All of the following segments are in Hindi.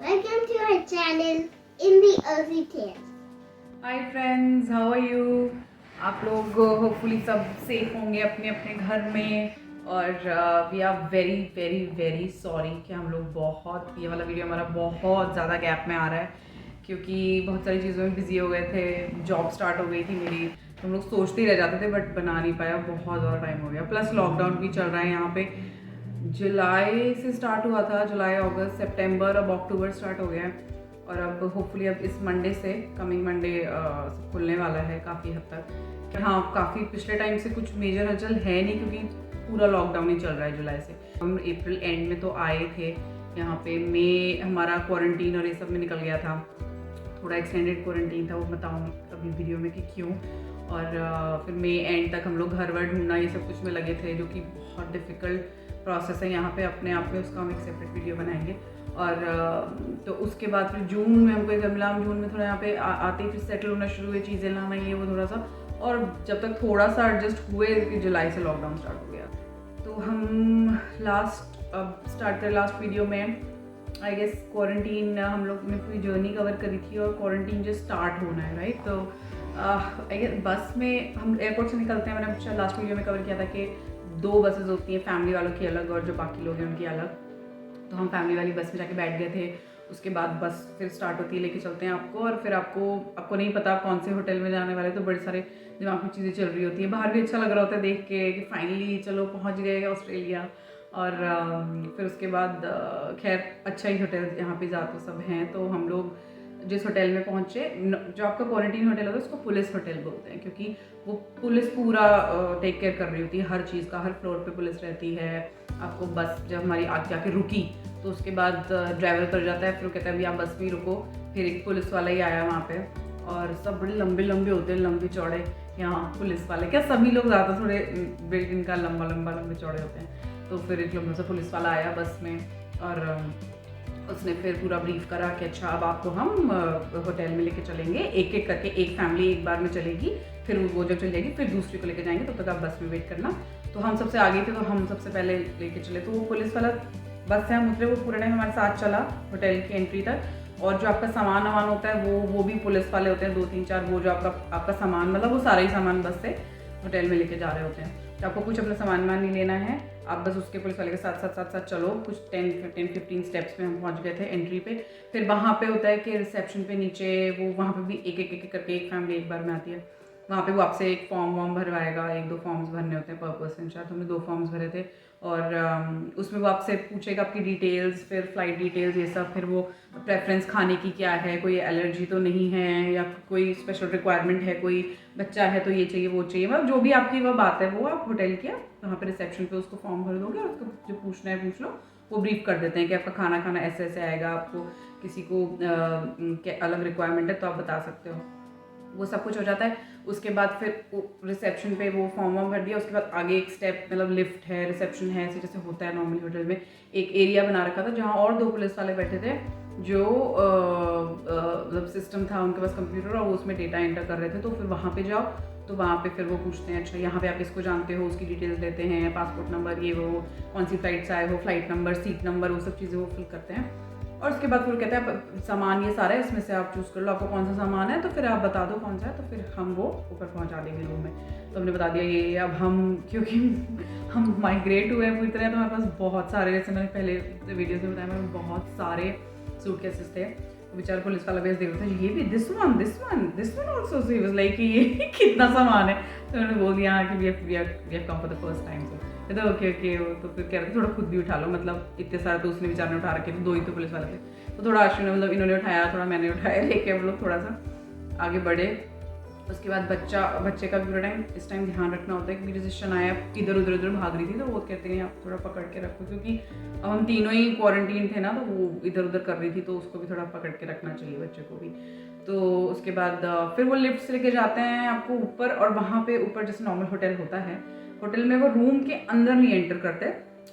Welcome to our channel in the Aussie Tales. Hi friends, how are you. आप लोग होपफुली सब सेफ होंगे अपने अपने घर में। और we are very very very sorry कि हम लोग ये वाला वीडियो हमारा बहुत ज़्यादा गैप में आ रहा है, क्योंकि बहुत सारी चीज़ों में बिजी हो गए थे। जॉब स्टार्ट हो गई थी मेरी, तो हम लोग सोचते ही रह जाते थे बट बना नहीं पाया। बहुत ज़्यादा टाइम हो गया, प्लस लॉकडाउन भी चल रहा है यहाँ पे। जुलाई से स्टार्ट हुआ था, जुलाई अगस्त सितंबर, अब अक्टूबर स्टार्ट हो गया है। और अब होपफुली अब इस मंडे से, कमिंग मंडे खुलने वाला है काफ़ी हद तक। हाँ, काफ़ी पिछले टाइम से कुछ मेजर हलचल है नहीं, क्योंकि पूरा लॉकडाउन ही चल रहा है जुलाई से। हम अप्रैल एंड में तो आए थे यहाँ पे, मई हमारा क्वारंटीन और ये सब में निकल गया था। थोड़ा एक्सटेंडेड क्वारंटीन था, वो बताऊँ अभी वीडियो में कि क्यों। और फिर मई एंड तक हम लोग घर वर ढूंढना ये सब कुछ में लगे थे, जो कि बहुत डिफ़िकल्ट प्रोसेस है यहाँ पे अपने आप में। उसका हम एक सेपरेट वीडियो बनाएंगे। और तो उसके बाद फिर जून में हमको एक मिला। हम जून में थोड़ा यहाँ पे आते ही फिर सेटल होना शुरू हुए, चीज़ें लाना ये वो थोड़ा सा। और जब तक थोड़ा सा एडजस्ट हुए कि जुलाई से लॉकडाउन स्टार्ट हो गया। तो हम अब स्टार्ट करें लास्ट वीडियो में। आई गेस क्वारंटीन हम लोग ने पूरी जर्नी कवर करी थी, और क्वारंटीन जो स्टार्ट होना है, राइट। तो आई गेस बस में हम एयरपोर्ट से निकलते हैं। मैंने शायद लास्ट वीडियो में कवर किया था कि 2 बसेस होती हैं, फैमिली वालों की अलग और जो बाकी लोग हैं उनकी अलग। तो हम फैमिली वाली बस में जाके बैठ गए थे। उसके बाद बस फिर स्टार्ट होती है, लेके चलते हैं आपको। और फिर आपको नहीं पता कौन से होटल में जाने वाले, तो बड़े सारे दिमाग में चीज़ें चल रही होती है। बाहर भी अच्छा लग रहा होता है देख के कि फाइनली चलो पहुंच गए ऑस्ट्रेलिया। और फिर उसके बाद खैर अच्छा ही होटल यहाँ पे ज़्यादा सब हैं। तो हम लोग जिस होटल में पहुँचे, जो आपका क्वारंटीन होटल होता है उसको पुलिस होटल बोलते हैं, क्योंकि वो पुलिस पूरा टेक केयर कर रही होती है हर चीज़ का। हर फ्लोर पे पुलिस रहती है। आपको बस जब हमारी आगे आके रुकी तो उसके बाद ड्राइवर कर जाता है, फिर वो कहता है अभी आप बस में ही रुको। फिर एक पुलिस वाला ही आया वहाँ पे, और सब बड़े लंबे लंबे होते हैं, लंबे चौड़े। यहाँ पुलिस वाले क्या, सभी लोग ज़्यादा थोड़े बिल्ड इनका लंबे चौड़े होते हैं। तो फिर एक लंबा सा पुलिस वाला आया बस में, और उसने फिर पूरा ब्रीफ करा कि अच्छा अब आपको हम होटल में लेके चलेंगे, एक एक करके एक फैमिली एक बार में चलेगी। फिर वो जब चल जाएगी फिर दूसरी को लेके जाएंगे, तब तक आप बस में वेट करना। तो हम सबसे आगे थे, तो हम सबसे पहले लेके चले। तो वो पुलिस वाला बस से हम उतरे, वो पूरा टाइम हमारे साथ चला होटल की एंट्री तक। और जो आपका सामान वामान होता है वो भी पुलिस वाले होते हैं, 2-3-4। वो जो आपका सामान, मतलब वो सारा ही सामान बस से होटल में लेके जा रहे होते हैं। तो आपको कुछ अपना सामान वामान नहीं लेना है, आप बस उसके पुलिस वाले के साथ चलो। कुछ 10-15 स्टेप्स में हम पहुंच गए थे एंट्री पे। फिर वहाँ पे होता है कि रिसेप्शन पे नीचे वो, वहाँ पे भी एक करके एक फैमिली एक बार में आती है। वहाँ पे वो आपसे एक फॉर्म भरवाएगा, 1-2 फॉर्म्स भरने होते हैं पर पर्सन। शायद हमने 2 फॉर्म्स भरे थे। और उसमें वो आपसे पूछेगा आपकी डिटेल्स, फिर फ्लाइट डिटेल्स ये सब। फिर वो प्रेफरेंस खाने की क्या है, कोई एलर्जी तो नहीं है, या कोई स्पेशल रिक्वायरमेंट है, कोई बच्चा है तो ये चाहिए वो चाहिए, मतलब जो भी आपकी वह बात है वो आप होटल की वहाँ पे रिसेप्शन पे उसको फॉर्म भर दोगे, और उसको जो पूछना है पूछ लो। वो ब्रीफ कर देते हैं कि आपका खाना ऐसे ऐसे आएगा। आपको किसी को अलग रिक्वायरमेंट है तो आप बता सकते हो। वो सब कुछ हो जाता है। उसके बाद फिर रिसेप्शन पे वो फॉर्म भर दिया। उसके बाद आगे एक स्टेप, मतलब लिफ्ट है, रिसेप्शन है, ऐसे जैसे होता है नॉर्मली होटल में। एक एरिया बना रखा था जहाँ और 2 पुलिस वाले बैठे थे, जो मतलब सिस्टम था उनके पास कंप्यूटर, और वो उसमें डेटा एंटर कर रहे थे। तो फिर वहाँ पे जाओ, तो वहाँ पे फिर वो पूछते हैं अच्छा यहाँ पे आप इसको जानते हो, उसकी डिटेल्स लेते हैं, पासपोर्ट नंबर ये वो, कौन सी फ्लाइट से आए हो, फ्लाइट नंबर, सीट नंबर, वो सब चीज़ें वो फिल करते हैं। और उसके बाद फिर कहते हैं सामान ये सारा है, इसमें से आप चूज़ कर लो आपको कौन सा सामान है, तो फिर आप बता दो कौन सा है, तो फिर हम वो ऊपर पहुंचा देंगे रूम में। तो हमने बता दिया ये। अब हम, क्योंकि हम माइग्रेट हुए हैं पूरी तरह, तो हमारे पास बहुत सारे, जैसे मैंने पहले वीडियोज़ में बताया, मेरे बहुत सारे सूटकेसेस थे। तो बेचारा पुलिस वाला बेस देख रहा था, ये भी this one also. So he was like कि ये कितना सामान है। तो उन्होंने बोल दिया कि we have come for the first time. तो ओके तो फिर कह रहे थे थोड़ा खुद भी उठा लो, मतलब इतने सारे तो उसने बेचारे ने उठा रखे थे, 2 ही तो पुलिस वाले थे। तो थोड़ा आशु ने, मतलब इन्होंने उठाया, थोड़ा मैंने उठाया, लेके हम लोग थोड़ा सा आगे बढ़े। उसके बाद बच्चे का भी पूरा टाइम इस टाइम ध्यान रखना होता है, क्योंकि डिसीजन आया इधर उधर भाग रही थी, तो वो कहते हैं आप थोड़ा पकड़ के रखो, क्योंकि अब हम तीनों ही क्वारंटीन थे ना, तो वो इधर उधर कर रही थी, तो उसको भी थोड़ा पकड़ के रखना चाहिए, बच्चे को भी। तो उसके बाद फिर वो लिफ्ट से लेके जाते हैं आपको ऊपर, और वहाँ पे ऊपर जैसे नॉर्मल होटल होता है, होटल में वो रूम के अंदर नहीं एंटर करते,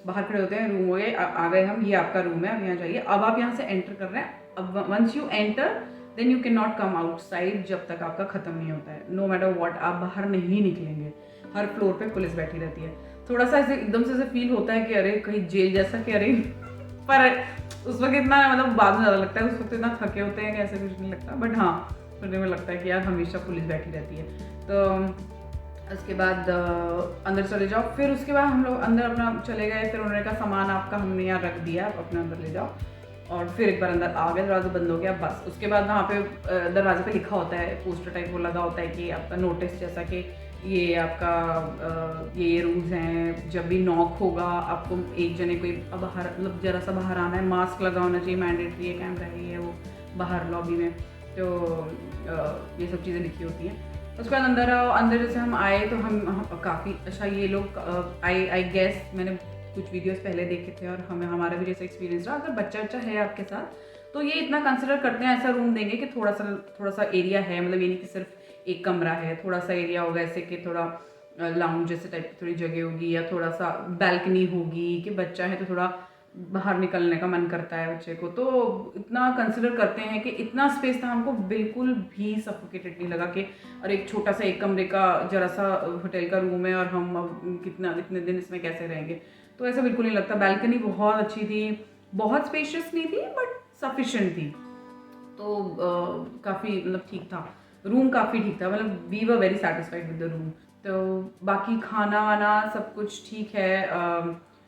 बाहर खड़े होते हैं। रूम हो गए, आ गए हम, ये आपका रूम है, अब यहाँ जाइए। अब आप यहाँ से एंटर कर रहे हैं। अब once you enter then you can not come outside, जब तक आपका ख़त्म नहीं होता है। नो मैटर व्हाट, आप बाहर नहीं निकलेंगे। हर फ्लोर पे पुलिस बैठी रहती है। थोड़ा सा ऐसे एकदम से ऐसे फील होता है कि अरे कहीं जेल जैसा, कि अरे पर उस वक्त इतना मतलब बाद में ज़्यादा लगता है, उस वक्त इतना थके होते हैं कि ऐसे कुछ नहीं लगता, बट हाँ सुनने में लगता है कि यार हमेशा पुलिस बैठी रहती है। तो उसके बाद अंदर चले जाओ, फिर उसके बाद हम लोग अंदर अपना चले गए, फिर उन्होंने कहा सामान आपका हमने यहाँ रख दिया, आप अपने अंदर ले जाओ, और फिर एक बार अंदर आ गए, दरवाज़ा बंद हो गया बस। उसके बाद वहाँ पे दरवाजे पे लिखा होता है, पोस्टर टाइप वो लगा होता है कि आपका नोटिस, जैसा कि ये आपका ये रूल्स हैं, जब भी नॉक होगा आपको एक जने कोई बाहर मतलब ज़रा सा बाहर आना है, मास्क लगा होना चाहिए, मैंडेटरी है, कैमरा है ये वो बाहर लॉबी में, तो ये सब चीज़ें लिखी होती हैं। उसके बाद अंदर आओ, अंदर जैसे हम आए तो हम काफ़ी अच्छा, ये लोग आई गेस मैंने कुछ वीडियोस पहले देखे थे और हमारा भी जैसा एक्सपीरियंस रहा, अगर बच्चा है आपके साथ तो ये इतना कंसिडर करते हैं, ऐसा रूम देंगे कि थोड़ा सा एरिया है, मतलब ये नहीं कि सिर्फ एक कमरा है, थोड़ा सा एरिया होगा, ऐसे कि थोड़ा लाउंज जैसे टाइप की थोड़ी जगह होगी, या थोड़ा सा बैल्कनी होगी कि बच्चा है तो थोड़ा बाहर निकलने का मन करता है बच्चे को, तो इतना कंसिडर करते हैं कि इतना स्पेस था, हमको बिल्कुल भी सफोकेटेड नहीं लगा कि और एक छोटा सा एक कमरे का जरा सा होटल का रूम है और हम अब कितने दिन इसमें कैसे रहेंगे, तो ऐसा बिल्कुल नहीं लगता। बैल्कनी बहुत अच्छी थी, बहुत स्पेशियस नहीं थी बट सफिशिएंट थी, तो काफ़ी मतलब ठीक था, रूम काफ़ी ठीक था, मतलब we were very satisfied with the room. तो बाकी खाना वाना सब कुछ ठीक है,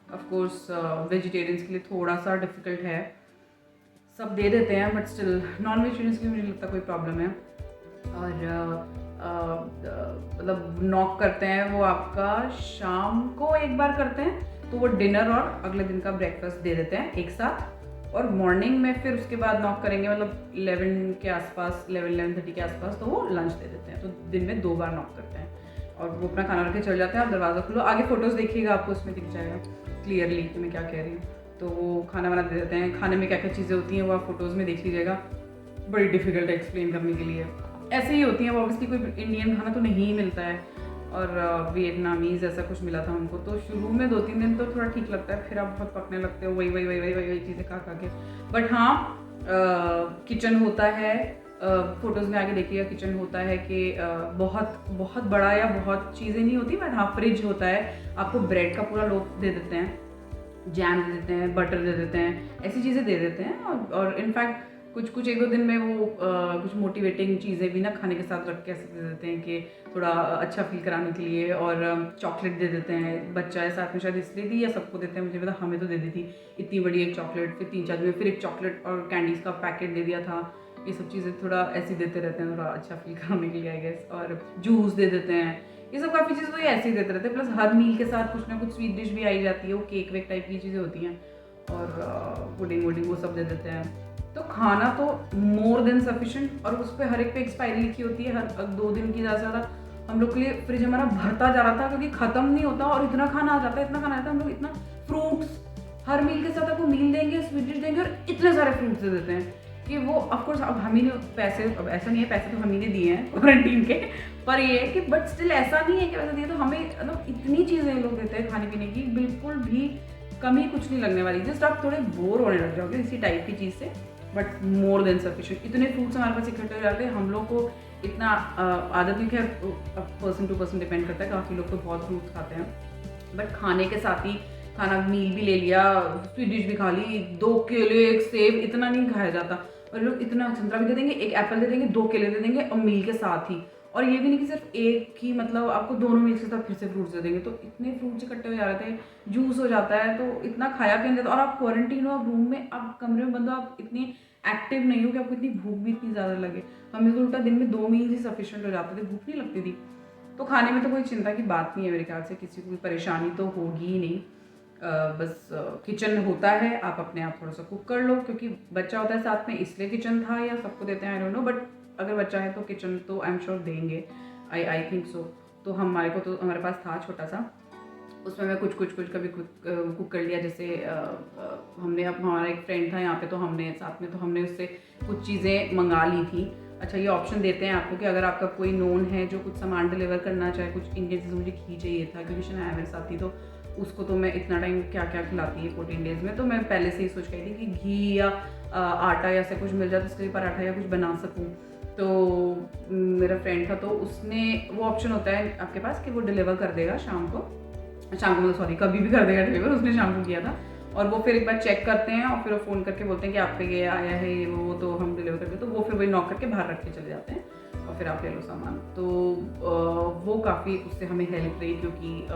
ऑफ कोर्स वेजिटेरियंस के लिए थोड़ा सा डिफ़िकल्ट है, सब दे देते हैं बट स्टिल नॉन वेजिटेरियंस के लिए मुझे लगता कोई प्रॉब्लम है। और मतलब नॉक करते हैं वो आपका शाम को एक बार करते हैं, तो वो डिनर और अगले दिन का ब्रेकफास्ट दे देते हैं एक साथ, और मॉर्निंग में फिर उसके बाद नॉक करेंगे, मतलब 11 के आसपास, 11-11:30 के आसपास, तो वो लंच दे देते हैं, तो दिन में 2 बार नॉक करते हैं और वो अपना खाना रख के चले जाते हैं। आप दरवाज़ा खोलो, आगे फ़ोटोज़ देखिएगा आपको उसमें दिख जाएगा क्लियरली कि मैं क्या कह रही हूँ, तो वो खाना वाना दे देते हैं, खाने में क्या क्या चीज़ें होती हैं वो आप फोटोज़ में देख लीजिएगा, बड़ी डिफ़िकल्ट है एक्सप्लेन करने के लिए, ऐसे ही होती हैं वो, ऑब्वियसली कोई इंडियन खाना तो नहीं मिलता है, और वियतनामीज़ ऐसा कुछ मिला था हमको, तो शुरू में 2-3 दिन तो थोड़ा ठीक लगता है, फिर आप बहुत पकने लगते हो वही चीज़ें खा के, बट हाँ किचन होता है, फ़ोटोज़ में आगे देखिएगा, किचन होता है कि बहुत बहुत बड़ा या बहुत चीज़ें नहीं होती, बट हाँ फ्रिज होता है, आपको ब्रेड का पूरा लोफ दे देते हैं, जैम दे देते हैं, बटर दे देते हैं, ऐसी चीज़ें दे देते हैं, और इनफैक्ट कुछ 1-2 दिन में वो कुछ मोटिवेटिंग चीज़ें भी ना खाने के साथ रख के ऐसे दे देते हैं कि थोड़ा अच्छा फील कराने के लिए, और चॉकलेट दे देते हैं, बच्चा है साथ में शायद इसलिए दी या सबको देते हैं मुझे पता, हमें तो दे दी थी इतनी बड़ी एक चॉकलेट, फिर 3-4 दिन में फिर एक चॉकलेट और कैंडीज़ का पैकेट दे दिया था, ये सब चीज़ें थोड़ा ऐसे देते रहते हैं, थोड़ा अच्छा फील कराने के लिए आई गेस, और जूस दे देते हैं, ये सब काफ़ी चीज़ें तो ये ऐसे ही देते रहते हैं, प्लस हर मील के साथ कुछ ना कुछ स्वीट डिश भी आई जाती है, वो केक वेक टाइप की चीज़ें होती हैं, और पुडिंग वुडिंग वो सब दे देते हैं, तो खाना तो मोर देन सफिशिएंट, और उस पर हर एक पे एक्सपायरी लिखी होती है, हर 2 दिन की ज़्यादा हम लोग के लिए फ्रिज हमारा भरता जा रहा था क्योंकि ख़त्म नहीं होता, और इतना खाना आ जाता है, इतना खाना आता है, हम लोग इतना फ्रूट्स हर मील के साथ आपको मील देंगे, स्वीट डिश देंगे, और इतने सारे फ्रूट्स दे देते हैं कि वो ऑफकोर्स अब हम ही ने पैसे, अब ऐसा नहीं है पैसे तो हम ही ने दिए हैं क्वारंटीन के, पर ये है कि बट स्टिल ऐसा नहीं है कि वैसे दिए, तो हमें मतलब इतनी चीज़ें लोग देते हैं खाने पीने की, बिल्कुल भी कमी कुछ नहीं लगने वाली, जस्ट आप थोड़े बोर होने लग जाओगे इसी टाइप की चीज़ से, बट मोर देन सफिशिएंट। इतने फ्रूट्स हमारे पास इकट्ठे हो जाते हैं, हम लोग को इतना आदत नहीं, खैर पर्सन टू पर्सन डिपेंड करता है, काफ़ी लोग तो बहुत फ्रूट्स खाते हैं, बट खाने के साथ ही खाना मील भी ले लिया, स्वीट डिश भी खा ली, 2 केले 1 सेब, इतना नहीं खाया जाता, और लोग इतना संतरा भी दे देंगे, 1 एप्पल दे देंगे, 2 केले दे देंगे, और मील के साथ ही, और ये भी नहीं कि सिर्फ एक ही, मतलब आपको दोनों मील के साथ फिर से फ्रूट्स दे देंगे, तो इतने फ्रूट्स इकट्ठे हो जा रहे थे, जूस हो जाता है, तो इतना खाया क्यों नहीं जाता, और आप क्वारंटीन हो, आप रूम में, आप कमरे में बंद हो, आप इतनी एक्टिव नहीं हो कि आपको इतनी भूख भी इतनी ज़्यादा लगे, हमें तो उल्टा दिन में 2 मील ही सफिशिएंट हो जाते थे, भूख नहीं लगती थी, तो खाने में तो कोई चिंता की बात नहीं है मेरे ख्याल से, किसी को कोई परेशानी तो होगी ही नहीं, बस किचन होता है, आप अपने आप थोड़ा सा कुक कर लो, क्योंकि बच्चा होता है साथ में इसलिए किचन था, या सबको देते हैं आई डोंट नो, बट अगर बच्चा है तो किचन तो आई एम श्योर देंगे, आई थिंक सो, तो हमारे को तो हमारे पास था छोटा सा, उसमें मैं कुछ कभी कुक कर लिया, जैसे हमने अब हमारा एक फ्रेंड था यहाँ पे, तो हमने साथ में, तो हमने उससे कुछ चीज़ें मंगा ली थी। अच्छा ये ऑप्शन देते हैं आपको कि अगर आपका कोई नोन है जो कुछ सामान डिलीवर करना चाहे, कुछ इंडियन चीज़, मुझे घी चाहिए था क्योंकि शनाया मेरे साथ थी, तो उसको तो मैं इतना टाइम क्या क्या खिलाती है 14 डेज़ में, तो मैं पहले से ही सोच गई थी कि घी या आटा या ऐसा कुछ मिल जाए तो उसके लिए पराठा या कुछ बना सकूँ, तो मेरा फ्रेंड था, तो उसने वो ऑप्शन होता है आपके पास कि वो डिलीवर कर देगा शाम को मतलब सॉरी कभी भी कर देगा डिलीवर, उसने शाम को किया था, और वो फिर एक बार चेक करते हैं और फिर वो फ़ोन करके बोलते हैं कि आपका ये आया है ये वो, तो हम डिलीवर करते हैं, तो वो फिर वही नॉक करके बाहर रख के चले जाते हैं और फिर आप ले लो सामान। तो वो काफ़ी उससे हमें हेल्प रही, क्योंकि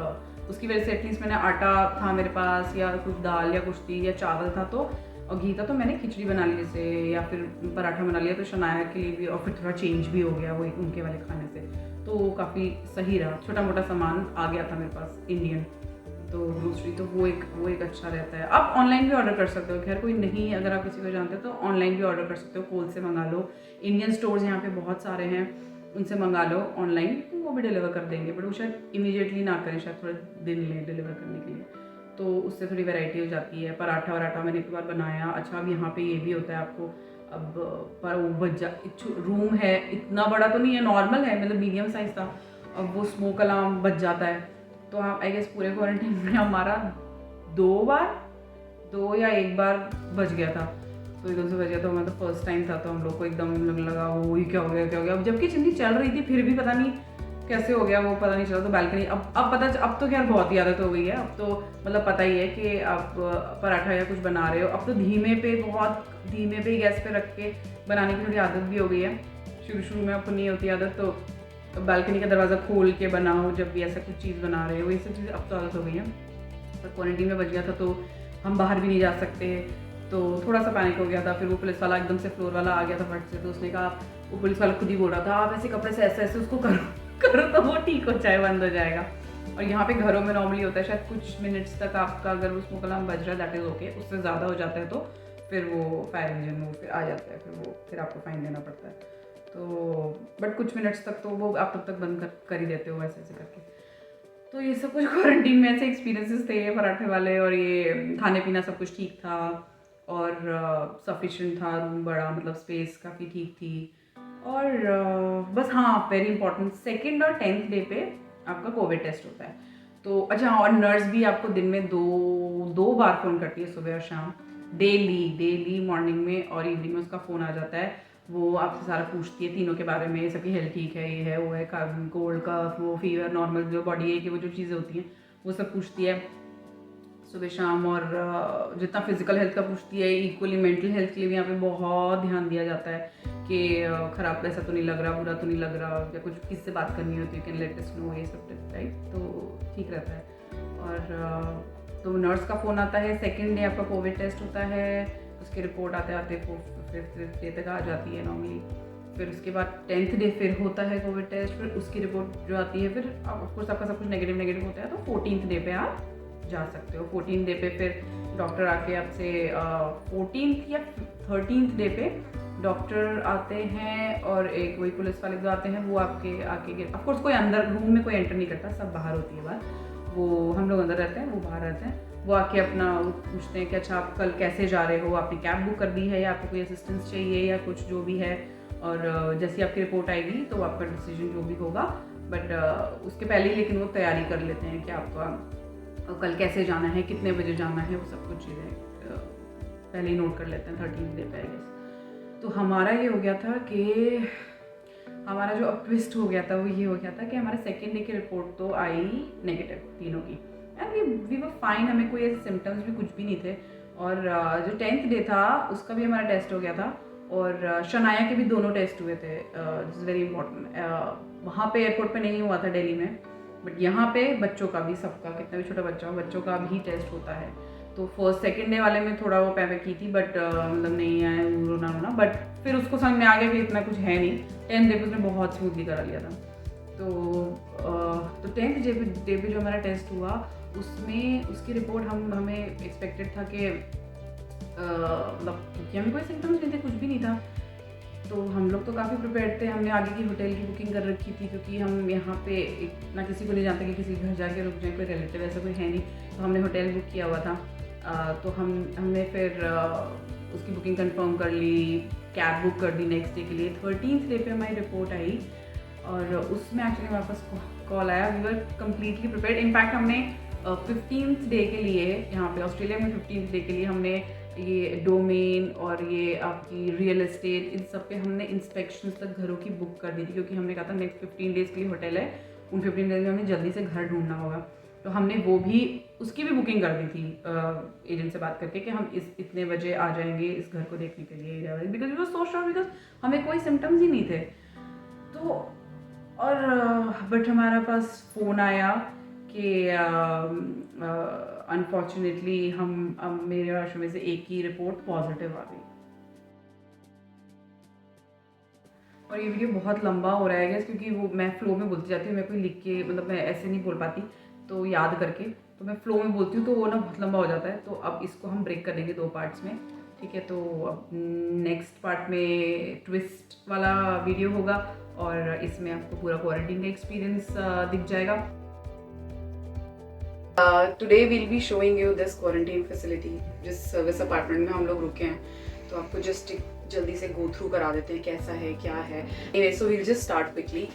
उसकी वजह से एटलीस्ट मैंने आटा था मेरे पास या कुछ दाल या कुछ थी या चावल था तो और घी था, तो मैंने खिचड़ी बना ली जैसे, या फिर पराठा बना लिया, तो शनाया के लिए भी, और फिर थोड़ा चेंज भी हो गया वो उनके वाले खाने से, तो काफ़ी सही रहा। छोटा मोटा सामान आ गया था मेरे पास इंडियन, तो ग्रोसरी तो वो एक अच्छा रहता है। आप ऑनलाइन भी ऑर्डर कर सकते हो, खैर कोई नहीं अगर आप किसी को जानते हो तो ऑनलाइन भी ऑर्डर कर सकते हो, कोल से मंगा लो, इंडियन स्टोर्स यहाँ पे बहुत सारे हैं, उनसे मंगा लो ऑनलाइन, वो भी डिलीवर कर देंगे, बट वो शायद इमीडिएटली ना करें, शायद थोड़े दिन लें डिलीवर करने के लिए, तो उससे थोड़ी वैरायटी हो जाती है। पराठा वराठा मैंने एक बार बनाया। अच्छा, अब यहाँ पे ये भी होता है आपको, अब पर वो बच्चा रूम है, इतना बड़ा तो नहीं है, नॉर्मल है, मतलब मीडियम साइज़ था, अब वो स्मोक अलार्म बच जाता है, तो आप आई गेस पूरे क्वारंटीन में हमारा 2 या 1 बार बच गया था, तो एकदम से बच गया, तो हमारा तो फर्स्ट टाइम था, तो हम लोग को एकदम लगा वो ये क्या हो गया, अब जबकि चिमनी चल रही थी फिर भी पता नहीं कैसे हो गया, वो पता नहीं चला। तो बालकनी अब तो खैर बहुत ही आदत हो गई है, अब तो मतलब पता ही है कि आप पराठा या कुछ बना रहे हो, अब तो बहुत धीमे पे गैस पे रख के बनाने की थोड़ी आदत भी हो गई है। शुरू में आपको नहीं होती आदत, तो बालकनी का दरवाज़ा खोल के बनाओ जब भी ऐसा कुछ चीज़ बना रहे हो, ये सब चीज़ें अब तो आदत हो गई है। पर क्वारंटीन में बच गया था तो हम बाहर भी नहीं जा सकते, तो थोड़ा सा पैनिक हो गया था। फिर वो पुलिस वाला एकदम से फ्लोर वाला आ गया था फट से, तो उसने कहा, वो पुलिस वाला खुद ही बोल रहा था आप ऐसे कपड़े से ऐसे उसको करो तो वो ठीक हो जाए, बंद हो जाएगा। और यहाँ पे घरों में नॉर्मली होता है शायद कुछ मिनट्स तक आपका अगर वो स्मोक अलार्म बज रहा है दैट इज़ ओके, उससे ज़्यादा हो जाता है तो फिर वो फायर इंजन वो फिर आ जाता है, फिर आपको फाइन देना पड़ता है। तो बट कुछ मिनट्स तक तो वो आप तब तक बंद कर ही देते हो ऐसे करके। तो ये सब कुछ क्वारंटीन में ऐसे एक्सपीरियंसेस थे पराठे वाले, और ये खाने पीना सब कुछ ठीक था और सफिशिएंट था, रूम बड़ा, मतलब स्पेस काफ़ी ठीक थी। और बस हाँ, वेरी इंपॉर्टेंट, 2nd और 10th डे पे आपका कोविड टेस्ट होता है। तो अच्छा, और नर्स भी आपको दिन में दो बार फ़ोन करती है, सुबह और शाम, डेली मॉर्निंग में और इवनिंग में उसका फ़ोन आ जाता है। वो आपसे सारा पूछती है तीनों के बारे में, सबकी हेल्थ ठीक है, ये है वो है, कोल्ड का वो फीवर नॉर्मल जो बॉडी है कि वो जो चीज़ें होती हैं वो सब पूछती है सुबह शाम। और जितना फिजिकल हेल्थ का पूछती है, इक्वली मेंटल हेल्थ के लिए भी यहाँ पे बहुत ध्यान दिया जाता है कि ख़राब ऐसा तो नहीं लग रहा, बुरा तो नहीं लग रहा, या कुछ किससे बात करनी होती है, कैन लेट अस नो, ये सब राइट, तो ठीक रहता है। और तो नर्स का फ़ोन आता है, 2nd डे आपका कोविड टेस्ट होता है, उसकी रिपोर्ट आते 5th डे तक आ जाती है नॉर्मली। फिर उसके बाद 10th डे फिर होता है कोविड टेस्ट, फिर उसकी रिपोर्ट जो आती है, फिर ऑफकोर्स आपका सब कुछ नेगेटिव होता है, तो 14th डे पे आप जा सकते हो। 14th डे पे फिर डॉक्टर आके आपसे 14th या 13th डे पे डॉक्टर आते हैं, और एक वही पुलिस वाले जो आते हैं वो आपके आके, ऑफकोर्स कोई अंदर रूम में कोई एंटर नहीं करता, सब बाहर होती है बात, वो हम लोग अंदर रहते हैं, वो बाहर रहते हैं। वो आके अपना पूछते हैं कि अच्छा आप कल कैसे जा रहे हो, आपने कैब बुक कर दी है या आपको कोई असिस्टेंस चाहिए या कुछ जो भी है, और जैसी आपकी रिपोर्ट आएगी तो आपका डिसीजन जो भी होगा, बट उसके पहले ही लेकिन वो तैयारी कर लेते हैं कि आपका कल कैसे जाना है, कितने बजे जाना है, वो सब कुछ चीज़ें पहले ही नोट कर लेते हैं 13th डे पे आई गेस। तो हमारा ये हो गया था कि हमारा जो ट्विस्ट हो गया था वो ये हो गया था कि हमारे 2nd डे की रिपोर्ट तो आई नेगेटिव तीनों की, एंड वी वर फाइन, हमें कोई ऐसे सिम्टम्स भी कुछ भी नहीं थे। और जो 10th डे था उसका भी हमारा टेस्ट हो गया था, और शनाया के भी दोनों टेस्ट हुए थे, दिस इज़ वेरी इंपॉर्टेंट। वहाँ पे एयरपोर्ट पे नहीं हुआ था दिल्ली में, बट यहाँ पे बच्चों का भी, सबका, कितना भी छोटा बच्चा हो, बच्चों का भी टेस्ट होता है। तो 2nd डे वाले में थोड़ा वो पैवे की थी, बट मतलब नहीं आया रोना, बट फिर उसको समझ में आ गया कि इतना कुछ है नहीं। 10th डे पे उसने बहुत स्मूथली करा लिया था। तो 10th डे पे जो हमारा टेस्ट हुआ उसमें उसकी रिपोर्ट हमें एक्सपेक्टेड था कि मतलब क्योंकि हमें कोई सिम्टम्स नहीं थे, कुछ भी नहीं था, तो हम लोग तो काफ़ी प्रिपेयर्ड थे। हमने आगे की होटल की बुकिंग कर रखी थी, क्योंकि हम यहाँ पे ना किसी को नहीं जानते कि किसी घर जाके रुक जाए, कोई रिलेटिव ऐसा कोई है नहीं, तो हमने होटल बुक किया हुआ था। तो हमने फिर उसकी बुकिंग कंफर्म कर ली, कैब बुक कर दी नेक्स्ट डे के लिए। 13th डे पे हमारी रिपोर्ट आई, और उसमें एक्चुअली हमारे पास कॉल आया, we were completely prepared. In fact हमने 15th डे के लिए, यहाँ पे ऑस्ट्रेलिया में 15th डे के लिए हमने ये डोमेन और ये आपकी रियल एस्टेट, इन सब पे हमने इंस्पेक्शंस तक घरों की बुक कर दी थी, क्योंकि हमने कहा था नेक्स्ट 15 डेज़ के लिए होटल है, उन 15 डेज़ में हमें जल्दी से घर ढूंढना होगा। तो हमने वो भी उसकी भी बुकिंग कर दी थी एजेंट से बात करके कि हम इतने बजे आ जाएंगे इस घर को देखने के लिए, because we were so sure, because हमें कोई सिम्टम्स ही नहीं थे। तो और बट हमारे पास फ़ोन आया कि अनफॉर्चुनेटली मेरे वाशरूम में से एक की रिपोर्ट पॉजिटिव आ गई। और ये वीडियो बहुत लंबा हो रहा है गैस, क्योंकि वो मैं फ्लो में बोलती जाती हूँ, मैं कोई लिख के मतलब मैं ऐसे नहीं बोल पाती, तो याद करके तो मैं फ्लो में बोलती हूँ, तो वो ना बहुत लंबा हो जाता है। तो अब इसको हम ब्रेक कर लेंगे 2 पार्ट्स में, ठीक है। तो अब नेक्स्ट पार्ट में ट्विस्ट वाला वीडियो होगा और इसमें आपको पूरा क्वारंटीन का एक्सपीरियंस दिख जाएगा। Today we'll be showing you this quarantine facility, जिस सर्विस अपार्टमेंट में हम लोग रुके हैं। तो आपको जस्ट जल्दी से गो थ्रू करा देते हैं कैसा है क्या है। So we'll just start quickly.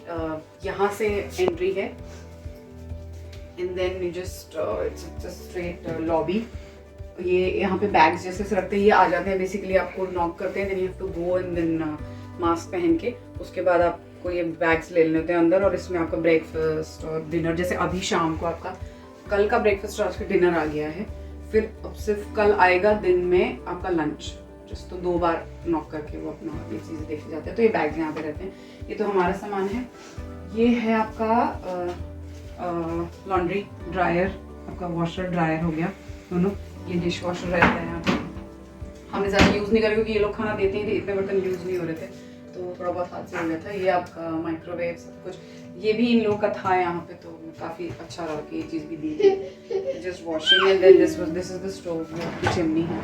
यहाँ से एंट्री है and then you just it's straight lobby. ये यहाँ पे बैग्स जैसे से रखते हैं, ये आ जाते हैं बेसिकली, आपको नॉक करते हैं, then you have to go and then mask पहन के उसके बाद आपको ये बैग्स ले लेते हैं अंदर। और इसमें आपका ब्रेकफास्ट और डिनर, जैसे अभी शाम को आपका कल का ब्रेकफास्ट और आज का डिनर आ गया है, फिर अब सिर्फ कल आएगा दिन में आपका लंच। जस्ट तो 2 बार नॉक करके वो अपना ये चीज़ें देखे जाते हैं। तो ये बैग्स यहाँ पे रहते हैं। ये तो हमारा सामान है। ये है आपका लॉन्ड्री ड्रायर, आपका वॉशर ड्रायर हो गया दोनों। ये डिश वॉशर रहता है यहाँ पे, हमने ज़्यादा यूज़ नहीं करा क्योंकि ये लोग खाना देते ही थे, इतने बर्तन यूज़ नहीं हो रहे थे, तो थोड़ा बहुत हाथ से हो गया था। ये आपका माइक्रोवेव सब कुछ ये भी इन लोगों का था यहाँ पे, तो काफ़ी अच्छा रहा कि ये चीज़ भी दी थी। Just washing and then this is the stove, की चिमनी है।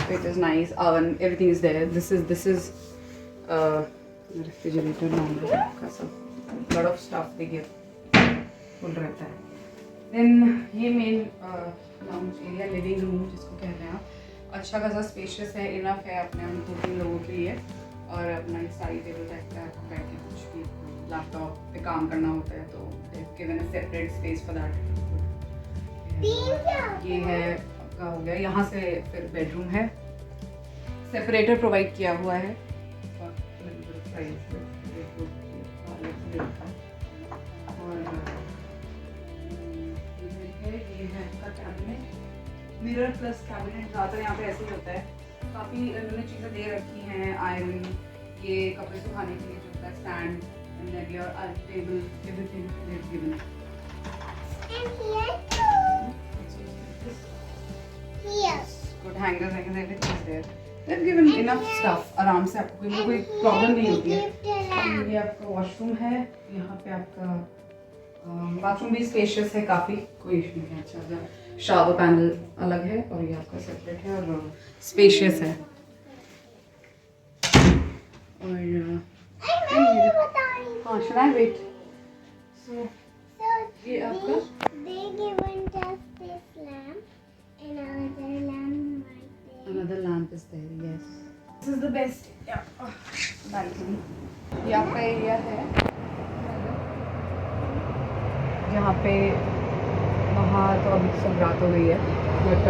It is nice. Oven, everything is there. This is refrigerator normal का सब, lot of stuff they give, full रहता है। Then ये main lounge area, living room जिसको कहते हैं आप, अच्छा खासा spacious है, enough है अपने हम 2-3 लोगों के लिए। और अपना एक साइड टेबल टाइप का आपको बैठ के कुछ भी लैपटॉप पे काम करना होता है, तो they've given a separate space for that. ये है का हो गया। यहाँ से फिर बेडरूम है, सेपरेटर प्रोवाइड किया हुआ है। और ये है का कैबिनेट, मिरर प्लस कैबिनेट। ज़्यादातर यहाँ पे ऐसे ही होता है, काफ़ी इन्होंने चीज़ें दे रखी हैं। आयरन, ये कपड़े सुखाने के लिए जो होता है stand, and then your table, everything is given. Good hangers, everything is there. They've given enough stuff. आराम से आपको कोई प्रॉब्लम नहीं होती है। ये आपका वॉशरूम है, यहाँ पे आपका बाथरूम भी स्पेशियस है काफ़ी, कोई इशू नहीं है। अच्छा, शावर पैनल अलग है और ये आपका सेपरेट है और स्पेशियस है। और हाँ, should I wait? So ये आपका Another lamp is there, yes. This is the best balcony. ये आपका एरिया है जहाँ पे वहाँ तो अभी सब रात हो गई है, बट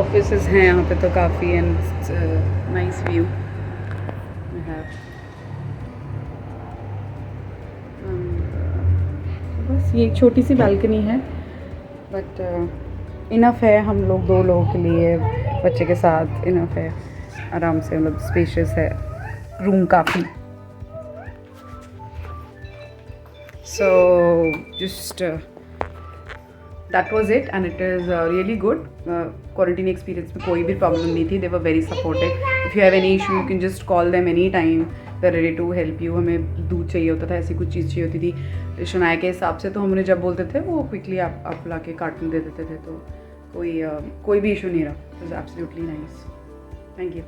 ऑफिसेस हैं यहाँ पे तो काफ़ी, एंड नाइस व्यू है। बस ये एक छोटी सी बालकनी है, बट इनफ है हम लोग 2 लोगों के लिए, बच्चे के साथ इनफ है, आराम से, मतलब स्पेशियस है रूम काफ़ी। So just that was it and it is really good. Quarantine experience में कोई भी प्रॉब्लम नहीं थी। They were very supportive. If you have any issue you can just call them any time, they are ready to help you. हमें दूध चाहिए होता था, ऐसी कुछ चीज़ चाहिए होती थी शनाया के हिसाब से, तो हम उन्हें जब बोलते थे वो क्विकली आप ला के कार्टून दे देते थे, तो कोई भी इशू नहीं रहा। It was absolutely nice. Thank you.